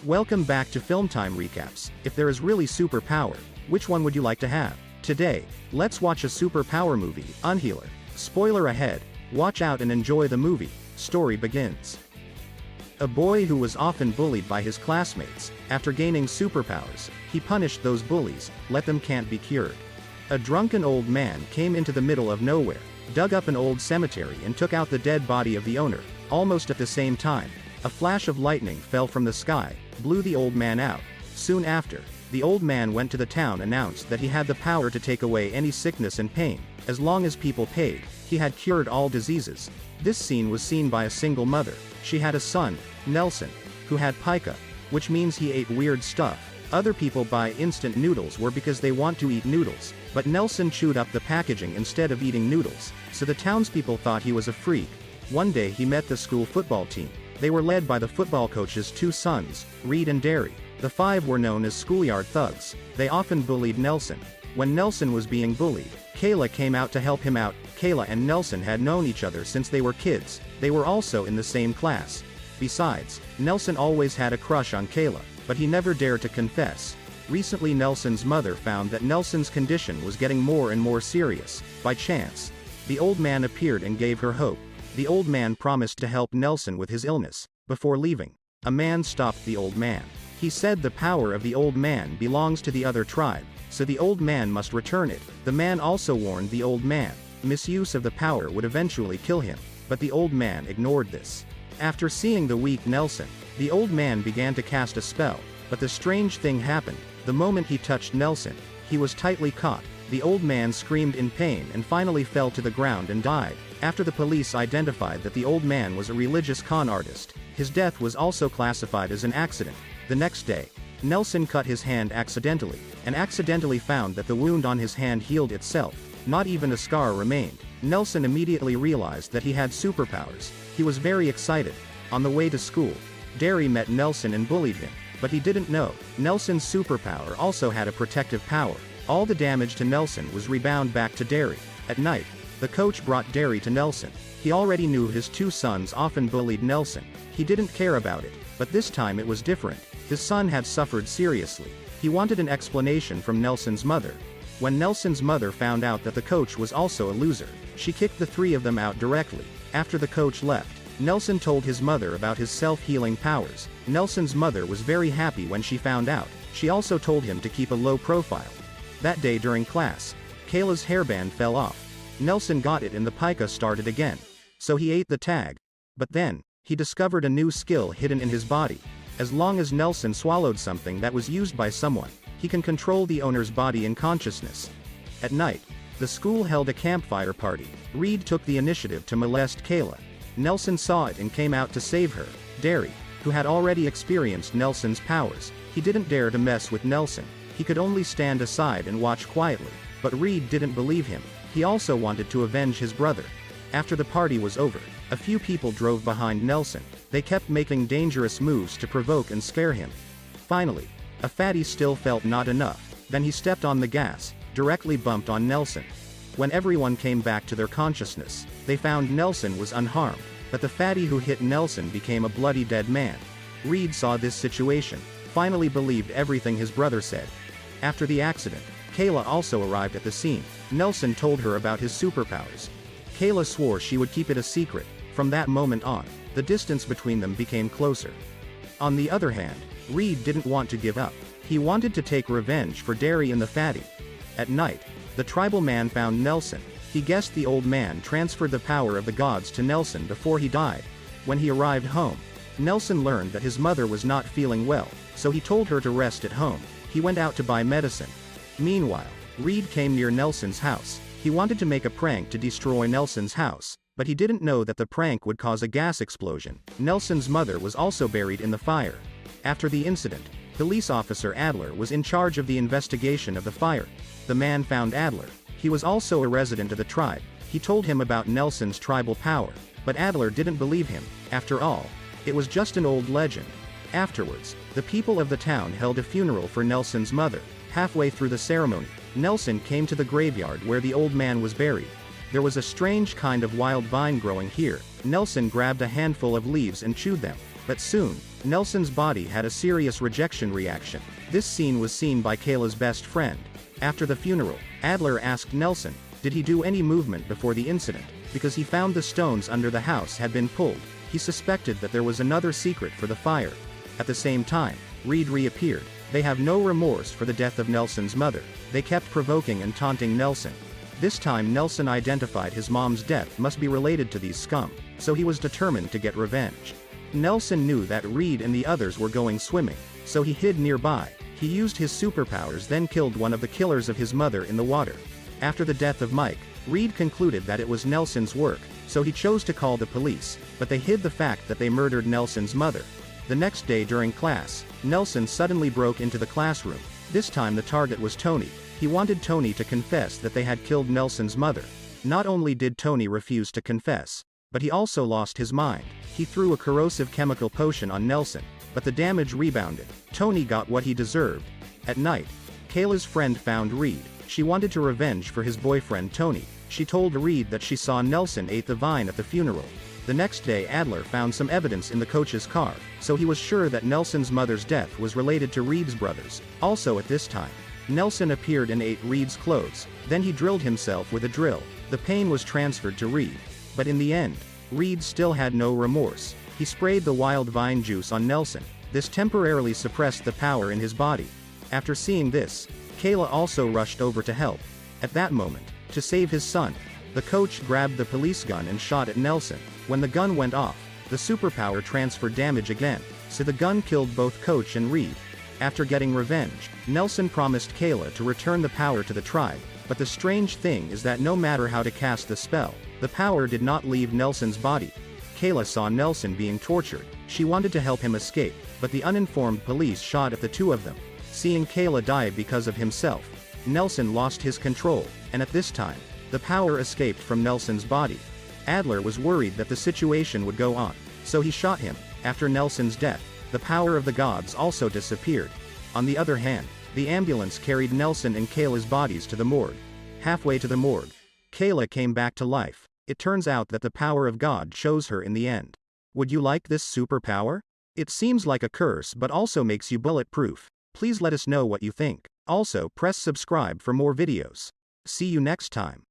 Welcome back to Film Time Recaps. If there is really superpower, which one would you like to have? Today, let's watch a superpower movie, Unhealer. Spoiler ahead, watch out and enjoy the movie. Story begins. A boy who was often bullied by his classmates, after gaining superpowers, he punished those bullies, let them can't be cured. A drunken old man came into the middle of nowhere, dug up an old cemetery and took out the dead body of the owner. Almost at the same time, a flash of lightning fell from the sky, blew the old man out. Soon after, the old man went to the town and announced that he had the power to take away any sickness and pain. As long as people paid, he had cured all diseases. This scene was seen by a single mother. She had a son, Nelson, who had pica, which means he ate weird stuff. Other people buy instant noodles were because they want to eat noodles, but Nelson chewed up the packaging instead of eating noodles, so the townspeople thought he was a freak. One day he met the school football team. They were led by the football coach's two sons, Reed and Derry. The five were known as schoolyard thugs. They often bullied Nelson. When Nelson was being bullied, Kayla came out to help him out. Kayla and Nelson had known each other since they were kids. They were also in the same class. Besides, Nelson always had a crush on Kayla, but he never dared to confess. Recently Nelson's mother found that Nelson's condition was getting more and more serious. By chance, the old man appeared and gave her hope. The old man promised to help Nelson with his illness. Before leaving, a man stopped the old man. He said the power of the old man belongs to the other tribe, so the old man must return it. The man also warned the old man, misuse of the power would eventually kill him, but the old man ignored this. After seeing the weak Nelson, the old man began to cast a spell, but the strange thing happened. The moment he touched Nelson, he was tightly caught. The old man screamed in pain and finally fell to the ground and died. After the police identified that the old man was a religious con artist, his death was also classified as an accident. The next day, Nelson cut his hand accidentally, and accidentally found that the wound on his hand healed itself. Not even a scar remained. Nelson immediately realized that he had superpowers. He was very excited. On the way to school, Derry met Nelson and bullied him, but he didn't know Nelson's superpower also had a protective power. All the damage to Nelson was rebound back to Derry. At night, the coach brought Derry to Nelson. He already knew his two sons often bullied Nelson. He didn't care about it, but this time it was different. His son had suffered seriously. He wanted an explanation from Nelson's mother. When Nelson's mother found out that the coach was also a loser, she kicked the three of them out directly. After the coach left, Nelson told his mother about his self-healing powers. Nelson's mother was very happy when she found out. She also told him to keep a low profile. That day during class, Kayla's hairband fell off. Nelson got it and the pica started again. So he ate the tag. But then, he discovered a new skill hidden in his body. As long as Nelson swallowed something that was used by someone, he can control the owner's body and consciousness. At night, the school held a campfire party. Reed took the initiative to molest Kayla. Nelson saw it and came out to save her. Derry, who had already experienced Nelson's powers, he didn't dare to mess with Nelson. He could only stand aside and watch quietly. But Reed didn't believe him. He also wanted to avenge his brother. After the party was over, a few people drove behind Nelson. They kept making dangerous moves to provoke and scare him. Finally, a fatty still felt not enough. Then he stepped on the gas, directly bumped on Nelson. When everyone came back to their consciousness, they found Nelson was unharmed, but the fatty who hit Nelson became a bloody dead man. Reed saw this situation, finally believed everything his brother said. After the accident, Kayla also arrived at the scene. Nelson told her about his superpowers. Kayla swore she would keep it a secret. From that moment on, the distance between them became closer. On the other hand, Reed didn't want to give up. He wanted to take revenge for Derry and the fatty. At night, the tribal man found Nelson. He guessed the old man transferred the power of the gods to Nelson before he died. When he arrived home, Nelson learned that his mother was not feeling well, so he told her to rest at home. He went out to buy medicine. Meanwhile, Reed came near Nelson's house. He wanted to make a prank to destroy Nelson's house, but he didn't know that the prank would cause a gas explosion. Nelson's mother was also buried in the fire. After the incident, police officer Adler was in charge of the investigation of the fire. The man found Adler. He was also a resident of the tribe. He told him about Nelson's tribal power, but Adler didn't believe him. After all, it was just an old legend. Afterwards, the people of the town held a funeral for Nelson's mother. Halfway through the ceremony, Nelson came to the graveyard where the old man was buried. There was a strange kind of wild vine growing here. Nelson grabbed a handful of leaves and chewed them, but soon, Nelson's body had a serious rejection reaction. This scene was seen by Kayla's best friend. After the funeral, Adler asked Nelson, did he do any movement before the incident? Because he found the stones under the house had been pulled, he suspected that there was another secret for the fire. At the same time, Reed reappeared. They have no remorse for the death of Nelson's mother. They kept provoking and taunting Nelson. This time Nelson identified his mom's death must be related to these scum, so he was determined to get revenge. Nelson knew that Reed and the others were going swimming, so he hid nearby. He used his superpowers, then killed one of the killers of his mother in the water. After the death of Mike, Reed concluded that it was Nelson's work, so he chose to call the police, but they hid the fact that they murdered Nelson's mother. The next day during class, Nelson suddenly broke into the classroom. This time the target was Tony. He wanted Tony to confess that they had killed Nelson's mother. Not only did Tony refuse to confess, but he also lost his mind. He threw a corrosive chemical potion on Nelson, but the damage rebounded. Tony got what he deserved. At night, Kayla's friend found Reed. She wanted to revenge for his boyfriend Tony. She told Reed that she saw Nelson ate the vine at the funeral. The next day Adler found some evidence in the coach's car, so he was sure that Nelson's mother's death was related to Reed's brothers. Also at this time, Nelson appeared and ate Reed's clothes. Then he drilled himself with a drill. The pain was transferred to Reed. But in the end, Reed still had no remorse. He sprayed the wild vine juice on Nelson. This temporarily suppressed the power in his body. After seeing this, Kayla also rushed over to help. At that moment, to save his son, the coach grabbed the police gun and shot at Nelson. When the gun went off, the superpower transferred damage again, so the gun killed both Coach and Reed. After getting revenge, Nelson promised Kayla to return the power to the tribe, but the strange thing is that no matter how to cast the spell, the power did not leave Nelson's body. Kayla saw Nelson being tortured. She wanted to help him escape, but the uninformed police shot at the two of them. Seeing Kayla die because of himself, Nelson lost his control, and at this time, the power escaped from Nelson's body. Adler was worried that the situation would go on, so he shot him. After Nelson's death, the power of the gods also disappeared. On the other hand, the ambulance carried Nelson and Kayla's bodies to the morgue. Halfway to the morgue, Kayla came back to life. It turns out that the power of God chose her in the end. Would you like this superpower? It seems like a curse but also makes you bulletproof. Please let us know what you think. Also press subscribe for more videos. See you next time.